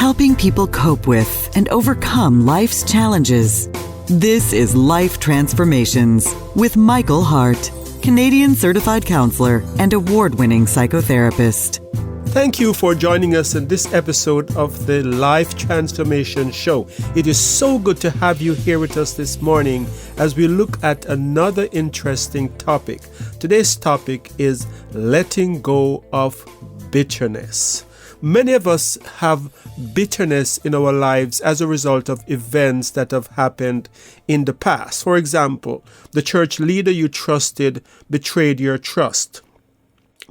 helping people cope with and overcome life's challenges. This is Life Transformations with Michael Hart, Canadian certified counselor and award-winning psychotherapist. Thank you for joining us in this episode of the Life Transformation Show. It is so good to have you here with us this morning as we look at another interesting topic. Today's topic is letting go of bitterness. Many of us have bitterness in our lives as a result of events that have happened in the past. For example, the church leader you trusted betrayed your trust.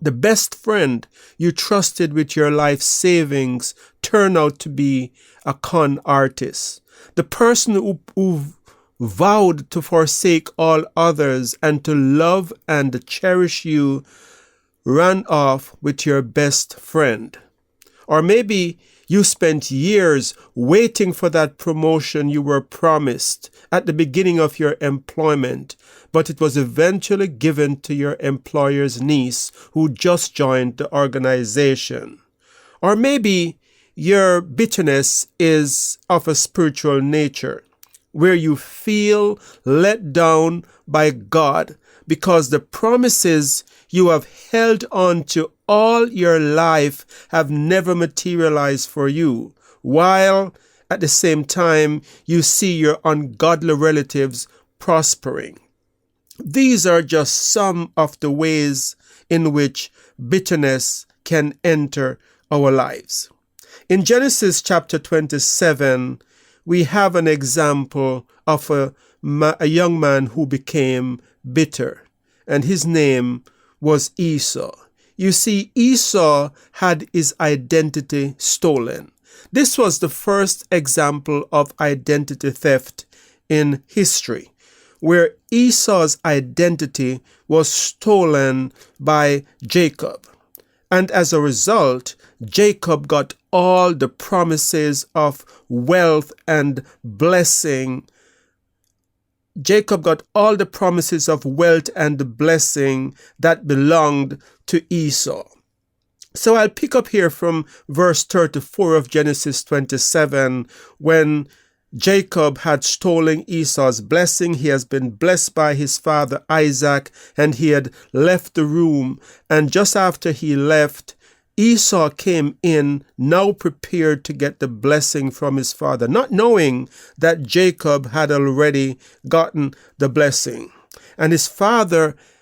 The best friend you trusted with your life savings turned out to be a con artist. The person who vowed to forsake all others and to love and cherish you ran off with your best friend. Or maybe you spent years waiting for that promotion you were promised at the beginning of your employment, but it was eventually given to your employer's niece who just joined the organization. Or maybe your bitterness is of a spiritual nature, where you feel let down by God because the promises you have held on to all your life have never materialized for you, while at the same time you see your ungodly relatives prospering. These are just some of the ways in which bitterness can enter our lives. In Genesis chapter 27, we have an example of a young man who became bitter, and his name was Esau. You see, Esau had his identity stolen. This was the first example of identity theft in history, where Esau's identity was stolen by Jacob. And as a result, Jacob got all the promises of wealth and blessing. Jacob got all the promises of wealth and blessing that belonged to Esau. So I'll pick up here from verse 34 of Genesis 27, when Jacob had stolen Esau's blessing. He has been blessed by his father Isaac, and he had left the room. And just after he left, Esau came in, now prepared to get the blessing from his father, not knowing that Jacob had already gotten the blessing. And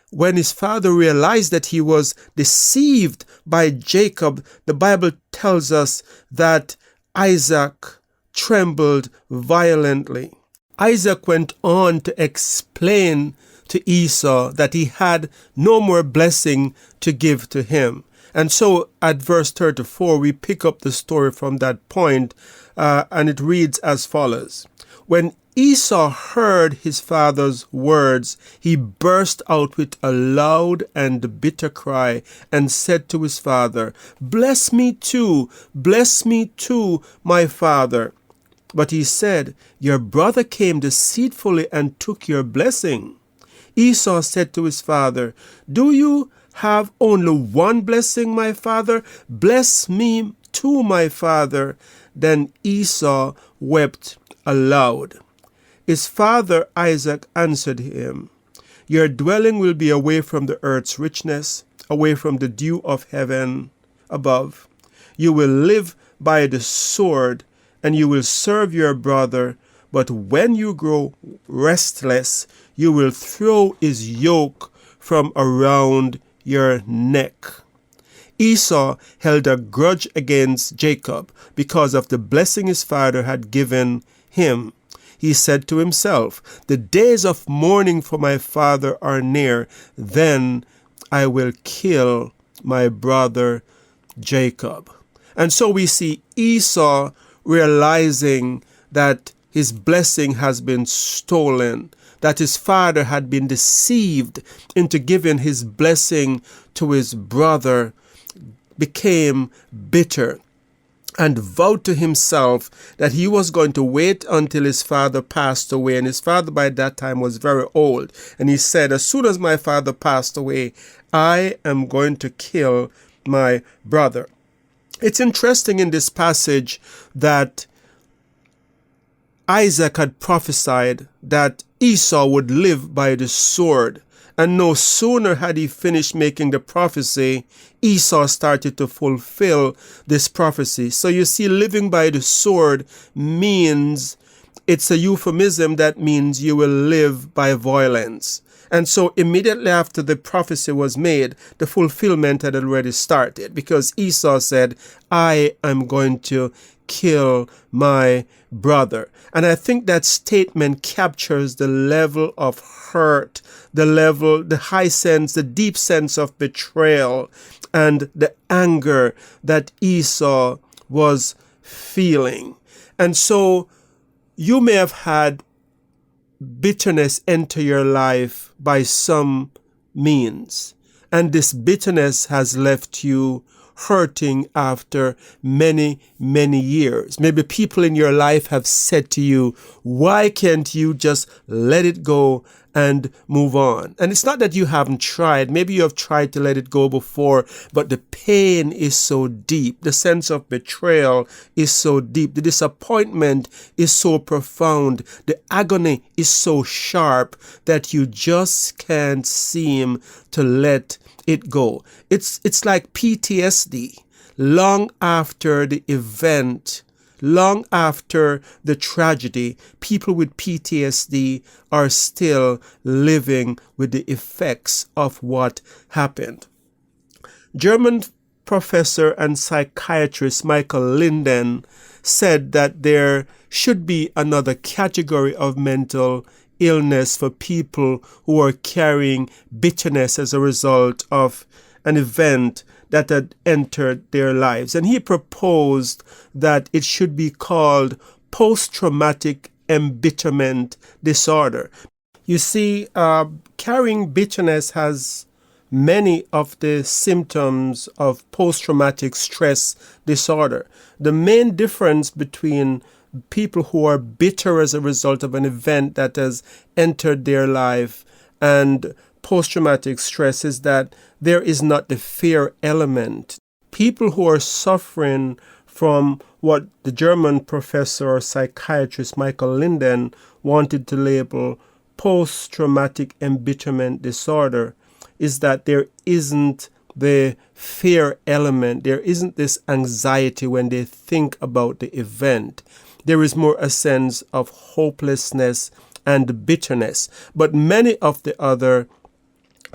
when his father realized that he was deceived by Jacob, the Bible tells us that Isaac trembled violently. Isaac went on to explain to Esau that he had no more blessing to give to him. And so at verse 34, we pick up the story from that point, and it reads as follows. When Esau heard his father's words, he burst out with a loud and bitter cry and said to his father, bless me too, my father. But he said, your brother came deceitfully and took your blessing. Esau said to his father, do you have only one blessing, my father? Bless me too, my father. Then Esau wept aloud. His father Isaac answered him, your dwelling will be away from the earth's richness, away from the dew of heaven above. You will live by the sword, and you will serve your brother. But when you grow restless, you will throw his yoke from around your neck. Esau held a grudge against Jacob because of the blessing his father had given him. He said to himself, the days of mourning for my father are near. Then I will kill my brother Jacob. And so we see Esau realizing that his blessing has been stolen, that his father had been deceived into giving his blessing to his brother, became bitter and vowed to himself that he was going to wait until his father passed away. And his father by that time was very old. And he said, as soon as my father passed away, I am going to kill my brother. It's interesting in this passage that Isaac had prophesied that Esau would live by the sword. And no sooner had he finished making the prophecy, Esau started to fulfill this prophecy. So you see, living by the sword means, it's a euphemism that means you will live by violence. And so immediately after the prophecy was made, the fulfillment had already started, because Esau said, I am going to kill my brother. And I think that statement captures the level of hurt, the high sense, the deep sense of betrayal, and the anger that Esau was feeling. And so you may have had bitterness enter your life by some means, and this bitterness has left you hurting after many, many years. Maybe people in your life have said to you, why can't you just let it go and move on? And it's not that you haven't tried. Maybe you have tried to let it go before, but the pain is so deep. The sense of betrayal is so deep. The disappointment is so profound. The agony is so sharp that you just can't seem to let it go. It's like PTSD. Long after the event, long after the tragedy, people with PTSD are still living with the effects of what happened. German professor and psychiatrist Michael Linden said that there should be another category of mental illness for people who are carrying bitterness as a result of an event that had entered their lives. And he proposed that it should be called post-traumatic embitterment disorder. You see, carrying bitterness has many of the symptoms of post-traumatic stress disorder. The main difference between people who are bitter as a result of an event that has entered their life and post-traumatic stress is that there is not the fear element. People who are suffering from what the German professor or psychiatrist Michael Linden wanted to label post-traumatic embitterment disorder is that there isn't the fear element. There isn't this anxiety when they think about the event. There is more a sense of hopelessness and bitterness. But many of the other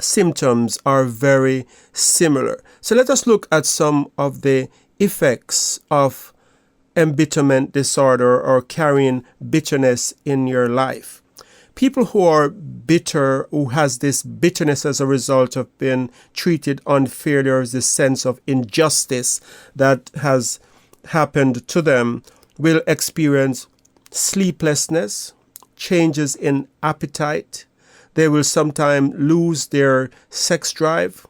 symptoms are very similar. So let us look at some of the effects of embitterment disorder or carrying bitterness in your life. People who are bitter, who has this bitterness as a result of being treated unfairly, or this sense of injustice that has happened to them, will experience sleeplessness, changes in appetite. They will sometimes lose their sex drive.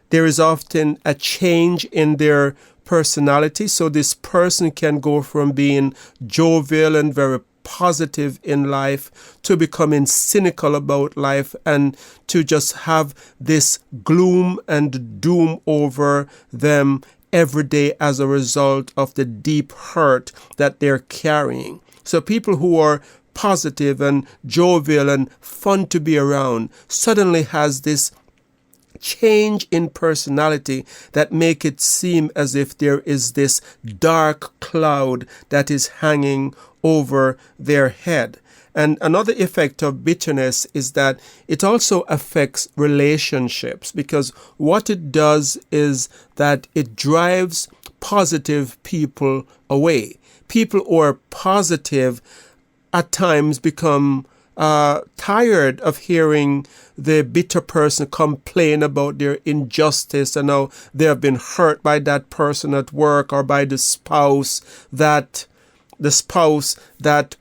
There is often a change in their personality. So this person can go from being jovial and very positive in life to becoming cynical about life and to just have this gloom and doom over them every day as a result of the deep hurt that they're carrying. So people who are positive and jovial and fun to be around suddenly has this change in personality that make it seem as if there is this dark cloud that is hanging over their head. And another effect of bitterness is that it also affects relationships, because what it does is that it drives positive people away. People who are positive at times become tired of hearing the bitter person complain about their injustice and how they have been hurt by that person at work or by the spouse that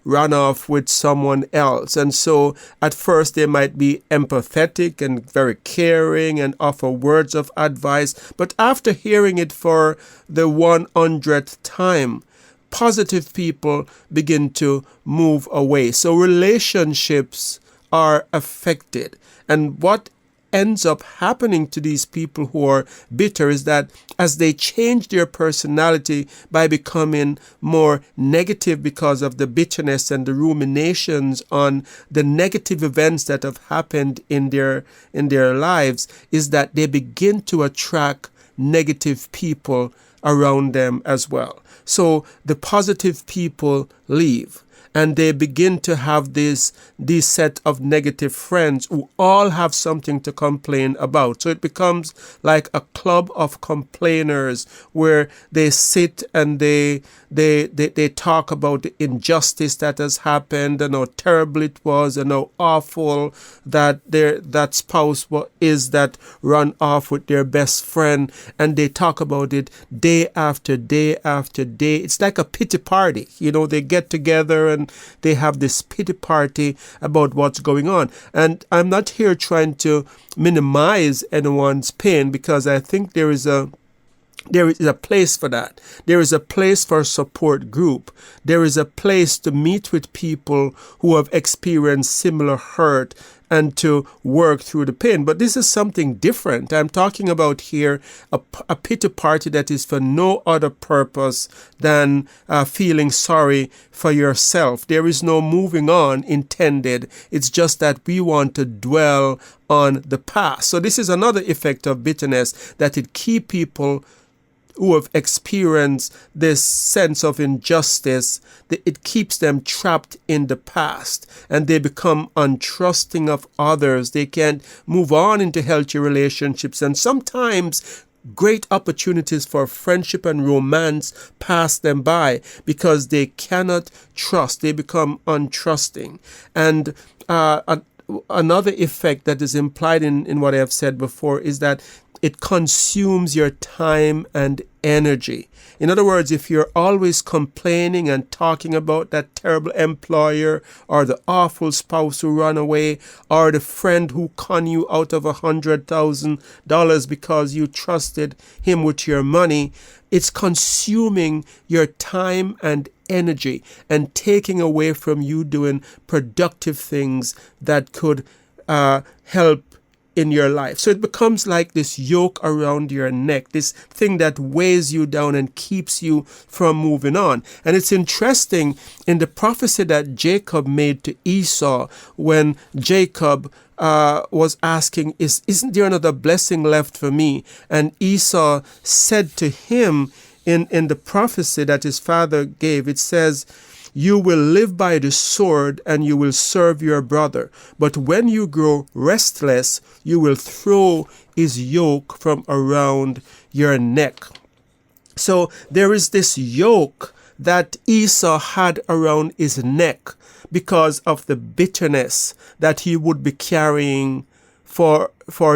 ran off with someone else. And so at first they might be empathetic and very caring and offer words of advice, but after hearing it for the 100th time, positive people begin to move away. So relationships are affected. And what ends up happening to these people who are bitter is that as they change their personality by becoming more negative because of the bitterness and the ruminations on the negative events that have happened in their lives, is that they begin to attract negative people around them as well. So the positive people leave, and they begin to have these set of negative friends who all have something to complain about. So it becomes like a club of complainers where they sit and they talk about the injustice that has happened and how terrible it was and how awful that spouse is that run off with their best friend, and they talk about it day after day after day. It's like a pity party. They get together and they have this pity party about what's going on. And I'm not here trying to minimize anyone's pain, because I think there is a place for that. There is a place for a support group. There is a place to meet with people who have experienced similar hurt and to work through the pain. But this is something different. I'm talking about here a pity party that is for no other purpose than feeling sorry for yourself. There is no moving on intended. It's just that we want to dwell on the past. So this is another effect of bitterness, that it keeps people who have experienced this sense of injustice, it keeps them trapped in the past, and they become untrusting of others. They can't move on into healthy relationships, and sometimes great opportunities for friendship and romance pass them by because they cannot trust. They become untrusting. And another effect that is implied in what I have said before is that it consumes your time and energy. In other words, if you're always complaining and talking about that terrible employer or the awful spouse who ran away or the friend who conned you out of $100,000 because you trusted him with your money, it's consuming your time and energy and taking away from you doing productive things that could help in your life. So it becomes like this yoke around your neck, this thing that weighs you down and keeps you from moving on. And it's interesting in the prophecy that Jacob made to Esau when Jacob was asking, isn't there another blessing left for me? And Esau said to him in the prophecy that his father gave, it says, "You will live by the sword and you will serve your brother. But when you grow restless, you will throw his yoke from around your neck." So there is this yoke that Esau had around his neck because of the bitterness that he would be carrying for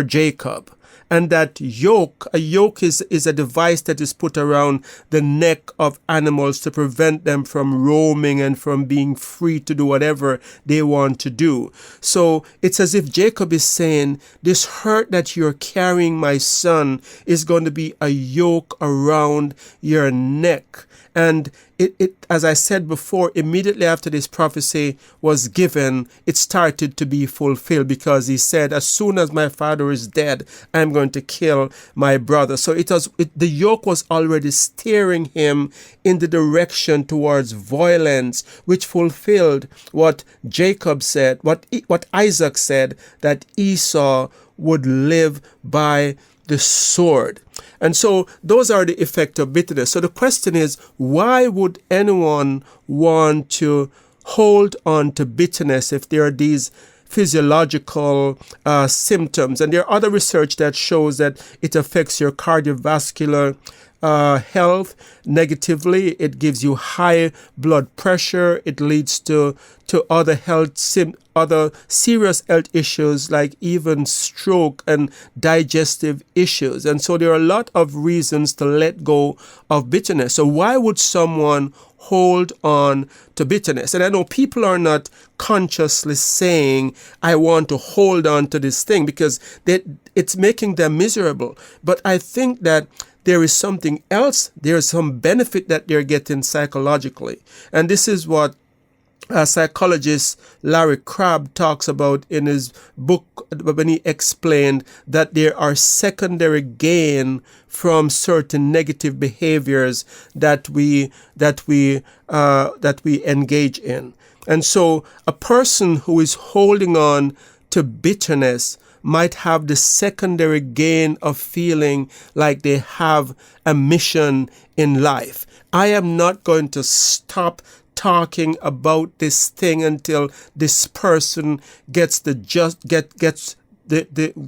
Jacob. And that yoke, a yoke is a device that is put around the neck of animals to prevent them from roaming and from being free to do whatever they want to do. So it's as if Jacob is saying, this hurt that you're carrying, my son, is going to be a yoke around your neck. And it, as I said before, immediately after this prophecy was given, it started to be fulfilled, because he said, as soon as my father is dead, I'm going to kill my brother. So the yoke was already steering him in the direction towards violence, which fulfilled what Jacob said, what Isaac said, that Esau would live by the sword. And so those are the effects of bitterness. So the question is, why would anyone want to hold on to bitterness if there are these physiological symptoms? And there are other research that shows that it affects your cardiovascular health negatively. It gives you high blood pressure. It leads to other serious health issues, like even stroke and digestive issues. And so there are a lot of reasons to let go of bitterness. So why would someone hold on to bitterness? And I know people are not consciously saying, I want to hold on to this thing, because it's making them miserable. But I think that there is something else. There is some benefit that they're getting psychologically. And this is what psychologist Larry Crabb talks about in his book when he explained that there are secondary gain from certain negative behaviors that we engage in. And so a person who is holding on to bitterness might have the secondary gain of feeling like they have a mission in life. I am not going to stop talking about this thing until this person gets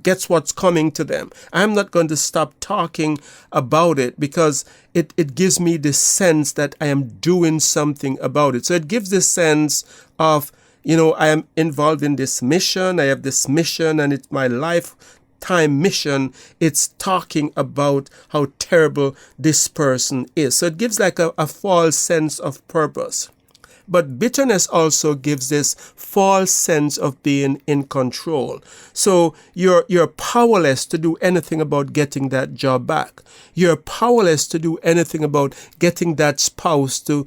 gets what's coming to them. I'm not going to stop talking about it because it gives me the sense that I am doing something about it. So it gives the sense of, I am involved in this mission. I have this mission and it's my lifetime mission. It's talking about how terrible this person is. So it gives like a false sense of purpose. But bitterness also gives this false sense of being in control. So you're powerless to do anything about getting that job back. You're powerless to do anything about getting that spouse to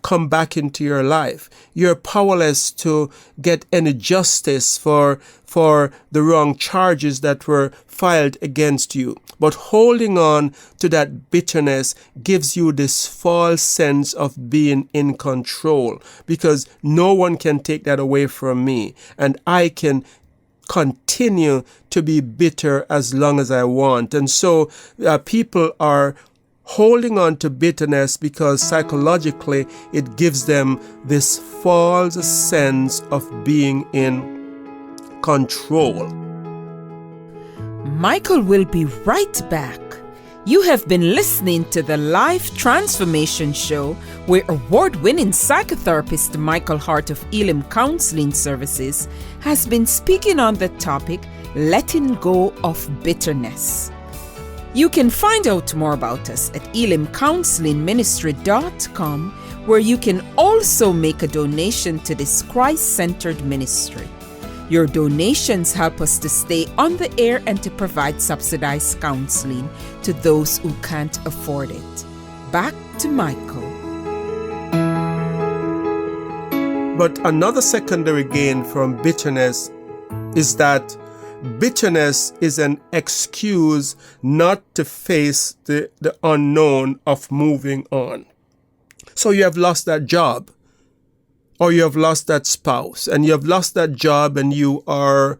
come back into your life. You're powerless to get any justice for the wrong charges that were filed against you. But holding on to that bitterness gives you this false sense of being in control, because no one can take that away from me, and I can continue to be bitter as long as I want. And so people are holding on to bitterness because psychologically it gives them this false sense of being in control. Michael will be right back. You have been listening to the Life Transformation Show, where award-winning psychotherapist Michael Hart of ElimCounselling Services has been speaking on the topic, letting go of bitterness. You can find out more about us at ElimCounselingMinistry.com, where you can also make a donation to this Christ-centered ministry. Your donations help us to stay on the air and to provide subsidized counseling to those who can't afford it. Back to Michael. But another secondary gain from bitterness is that bitterness is an excuse not to face the unknown of moving on. So you have lost that job, or you have lost that spouse, and you have lost that job, and you are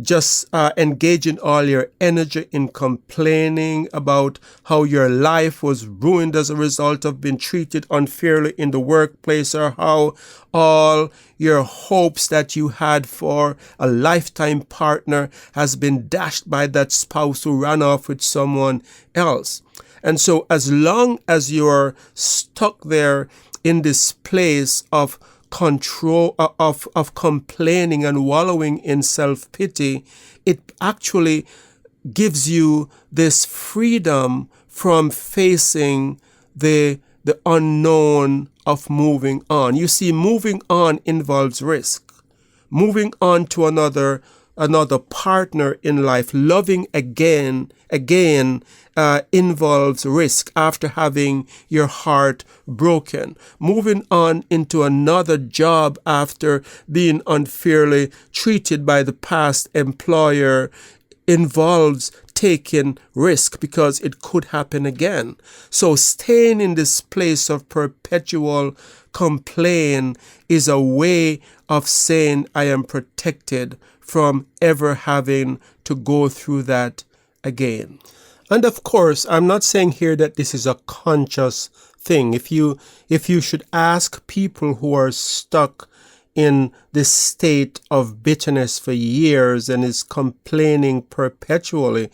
just engaging all your energy in complaining about how your life was ruined as a result of being treated unfairly in the workplace, or how all your hopes that you had for a lifetime partner has been dashed by that spouse who ran off with someone else. And so as long as you're stuck there in this place of control, of complaining and wallowing in self-pity, it actually gives you this freedom from facing the unknown of moving on. You see, moving on involves risk. Moving on to another partner in life, loving again involves risk after having your heart broken. Moving on into another job after being unfairly treated by the past employer involves taking risk, because it could happen again. So staying in this place of perpetual complaint is a way of saying I am protected from ever having to go through that again. And of course, I'm not saying here that this is a conscious thing. If you should ask people who are stuck in this state of bitterness for years and is complaining perpetually,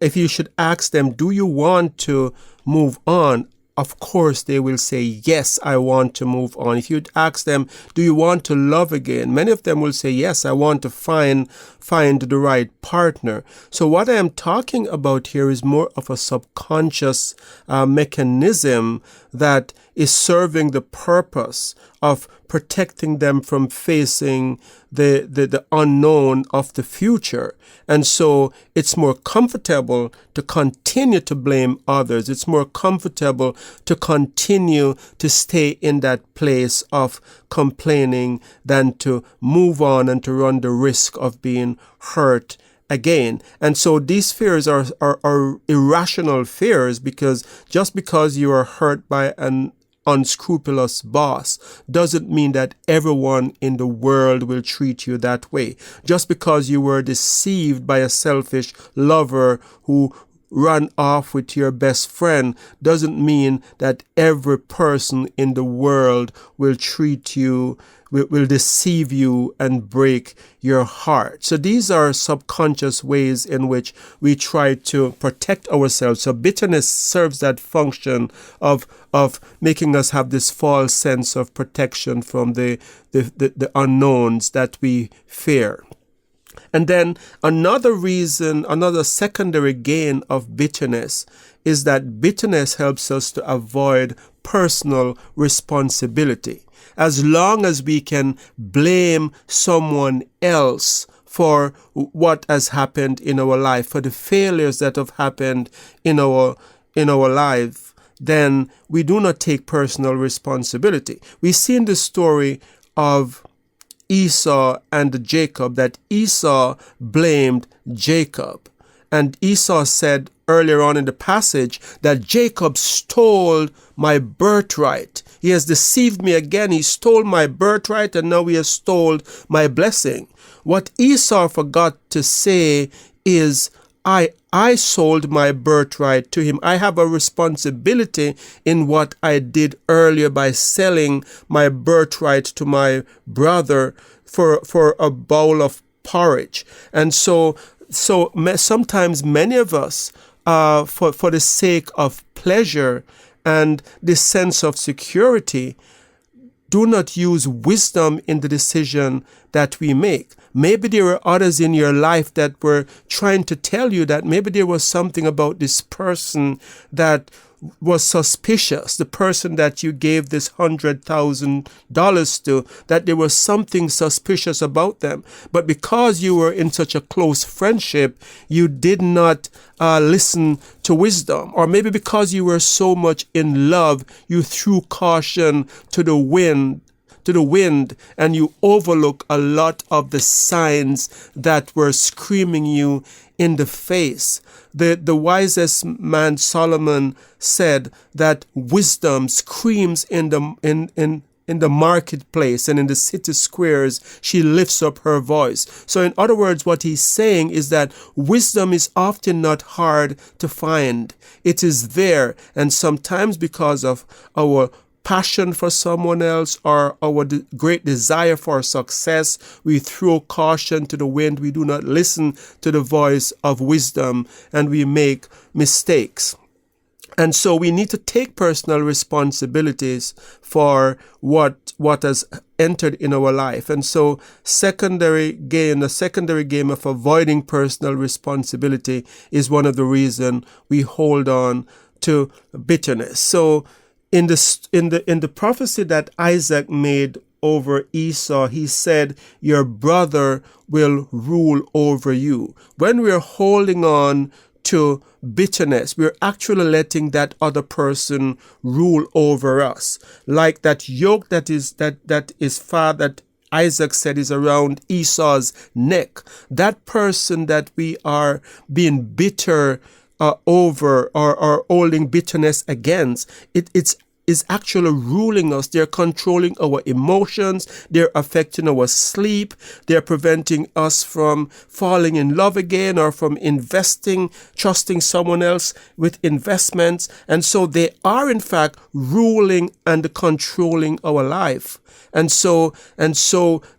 if you should ask them, do you want to move on? Of course, they will say, yes, I want to move on. If you'd ask them, do you want to love again? Many of them will say, yes, I want to find the right partner. So what I am talking about here is more of a subconscious mechanism that is serving the purpose of protecting them from facing the unknown of the future. And so it's more comfortable to continue to blame others. It's more comfortable to continue to stay in that place of complaining than to move on and to run the risk of being hurt again. And so these fears are irrational fears, because just because you are hurt by an unscrupulous boss doesn't mean that everyone in the world will treat you that way. Just because you were deceived by a selfish lover who ran off with your best friend doesn't mean that every person in the world will treat you, will deceive you and break your heart. So these are subconscious ways in which we try to protect ourselves. So bitterness serves that function of making us have this false sense of protection from the unknowns that we fear. And then another secondary gain of bitterness is that bitterness helps us to avoid personal responsibility. As long as we can blame someone else for what has happened in our life, for the failures that have happened in our life, then we do not take personal responsibility. We see in the story of Esau and Jacob that Esau blamed Jacob. And Esau said earlier on in the passage that Jacob stole my birthright. He has deceived me again. He stole my birthright, and now he has stole my blessing. What Esau forgot to say is, I sold my birthright to him. I have a responsibility in what I did earlier by selling my birthright to my brother for a bowl of porridge. And so sometimes many of us, for the sake of pleasure and this sense of security, do not use wisdom in the decision that we make. Maybe there were others in your life that were trying to tell you that maybe there was something about this person that was suspicious, the person that you gave this $100,000 to, that there was something suspicious about them. But because you were in such a close friendship, you did not listen to wisdom. Or maybe because you were so much in love, you threw caution to the wind, and you overlook a lot of the signs that were screaming you in the face. The wisest man, Solomon, said that wisdom screams in the marketplace and in the city squares. She lifts up her voice. So in other words, what he's saying is that wisdom is often not hard to find. It is there, and sometimes because of our passion for someone else or our great desire for success, we throw caution to the wind. We do not listen to the voice of wisdom, and we make mistakes. And so we need to take personal responsibilities for what has entered in our life. And so the secondary game of avoiding personal responsibility is one of the reasons we hold on to bitterness. So in the prophecy that Isaac made over Esau, he said, your brother will rule over you. When we're holding on to bitterness, we're actually letting that other person rule over us. Like that yoke that Isaac said is around Esau's neck. That person that we are being bitter over or holding bitterness against, it's is actually ruling us. They're controlling our emotions. They're affecting our sleep. They're preventing us from falling in love again or from trusting someone else with investments. And so they are in fact ruling and controlling our life. And so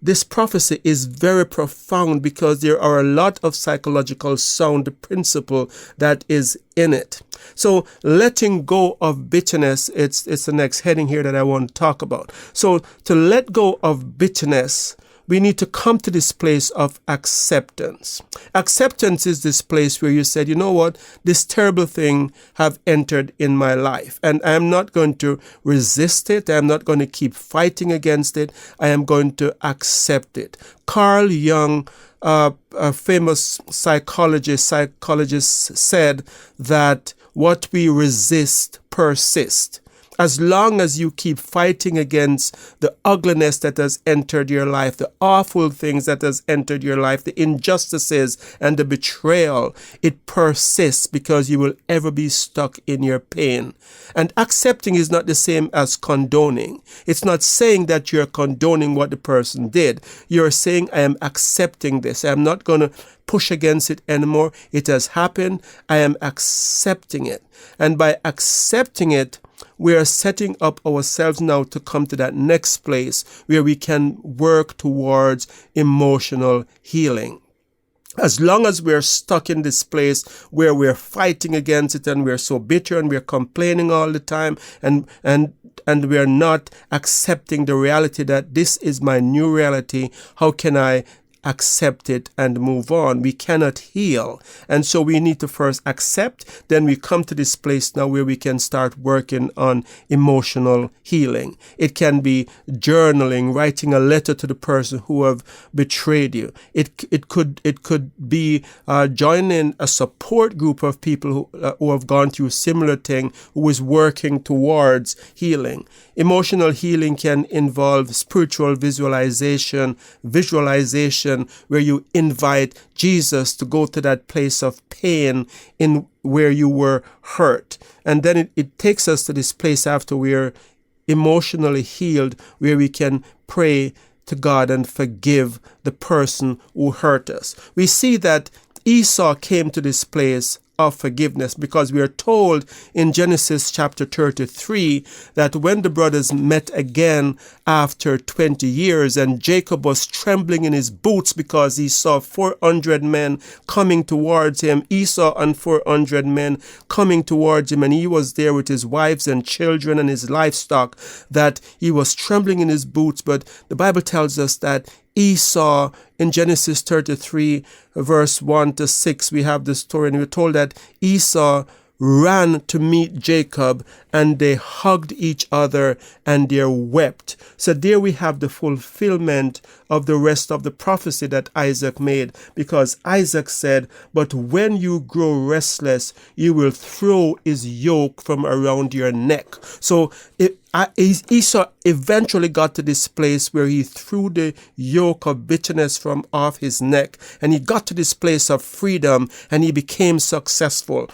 this prophecy is very profound because there are a lot of psychological sound principle that is in it. So letting go of bitterness, it's the next heading here that I want to talk about. So to let go of bitterness, we need to come to this place of acceptance. Acceptance is this place where you said, you know what, this terrible thing have entered in my life, and I am not going to resist it. I am not going to keep fighting against it. I am going to accept it. Carl Jung, a famous psychologist said that what we resist persists. As long as you keep fighting against the ugliness that has entered your life, the awful things that has entered your life, the injustices and the betrayal, it persists because you will ever be stuck in your pain. And accepting is not the same as condoning. It's not saying that you're condoning what the person did. You're saying, I am accepting this. I am not going to push against it anymore. It has happened. I am accepting it. And by accepting it, we are setting up ourselves now to come to that next place where we can work towards emotional healing. As long as we're stuck in this place where we're fighting against it and we're so bitter and we're complaining all the time and we're not accepting the reality that this is my new reality, how can I accept it and move on? We cannot heal. And so we need to first accept. Then we come to this place now where we can start working on emotional healing. It can be journaling, writing a letter to the person who have betrayed you. It could be joining a support group of people who have gone through a similar thing, who is working towards healing. Emotional healing can involve spiritual visualization, where you invite Jesus to go to that place of pain in where you were hurt. And then it takes us to this place after we're emotionally healed, where we can pray to God and forgive the person who hurt us. We see that Esau came to this place of forgiveness because we are told in Genesis chapter 33 that when the brothers met again after 20 years and Jacob was trembling in his boots because he saw 400 men coming towards him, Esau and 400 men coming towards him, and he was there with his wives and children and his livestock, that he was trembling in his boots. But the Bible tells us that Esau, in Genesis 33, verse 1 to 6, we have the story, and we're told that Esau ran to meet Jacob, and they hugged each other, and they wept. So there we have the fulfillment of the rest of the prophecy that Isaac made, because Isaac said, but when you grow restless, you will throw his yoke from around your neck. So Esau eventually got to this place where he threw the yoke of bitterness from off his neck, and he got to this place of freedom, and he became successful.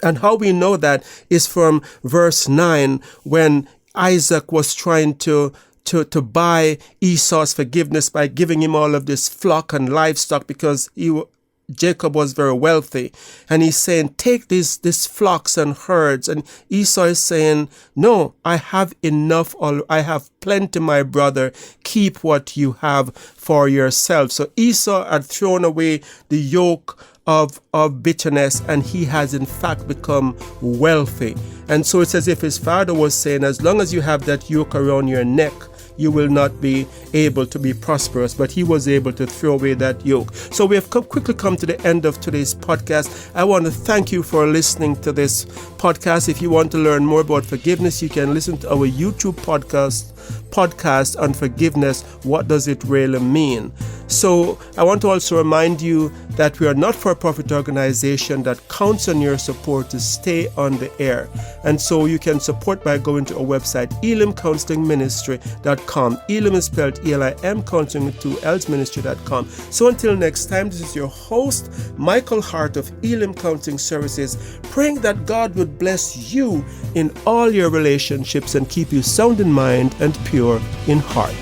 And how we know that is from verse 9, when Isaac was trying to buy Esau's forgiveness by giving him all of this flock and livestock, because Jacob was very wealthy. And he's saying, take these flocks and herds. And Esau is saying, no, I have enough. I have plenty, my brother. Keep what you have for yourself. So Esau had thrown away the yoke of bitterness, and he has in fact become wealthy. And so it's as if his father was saying, as long as you have that yoke around your neck, you will not be able to be prosperous. But he was able to throw away that yoke. So we have quickly come to the end of today's podcast. I want to thank you for listening to this podcast. If you want to learn more about forgiveness, you can listen to our YouTube podcast on forgiveness. What does it really mean? So I want to also remind you that we are not for a profit organization that counts on your support to stay on the air. And so you can support by going to our website, ElimCounselingMinistry.com. Elim is spelled E-L-I-M, counseling with 2 L's, ministry.com. So until next time, this is your host, Michael Hart of Elim Counselling Services, praying that God would bless you in all your relationships and keep you sound in mind and pure in heart.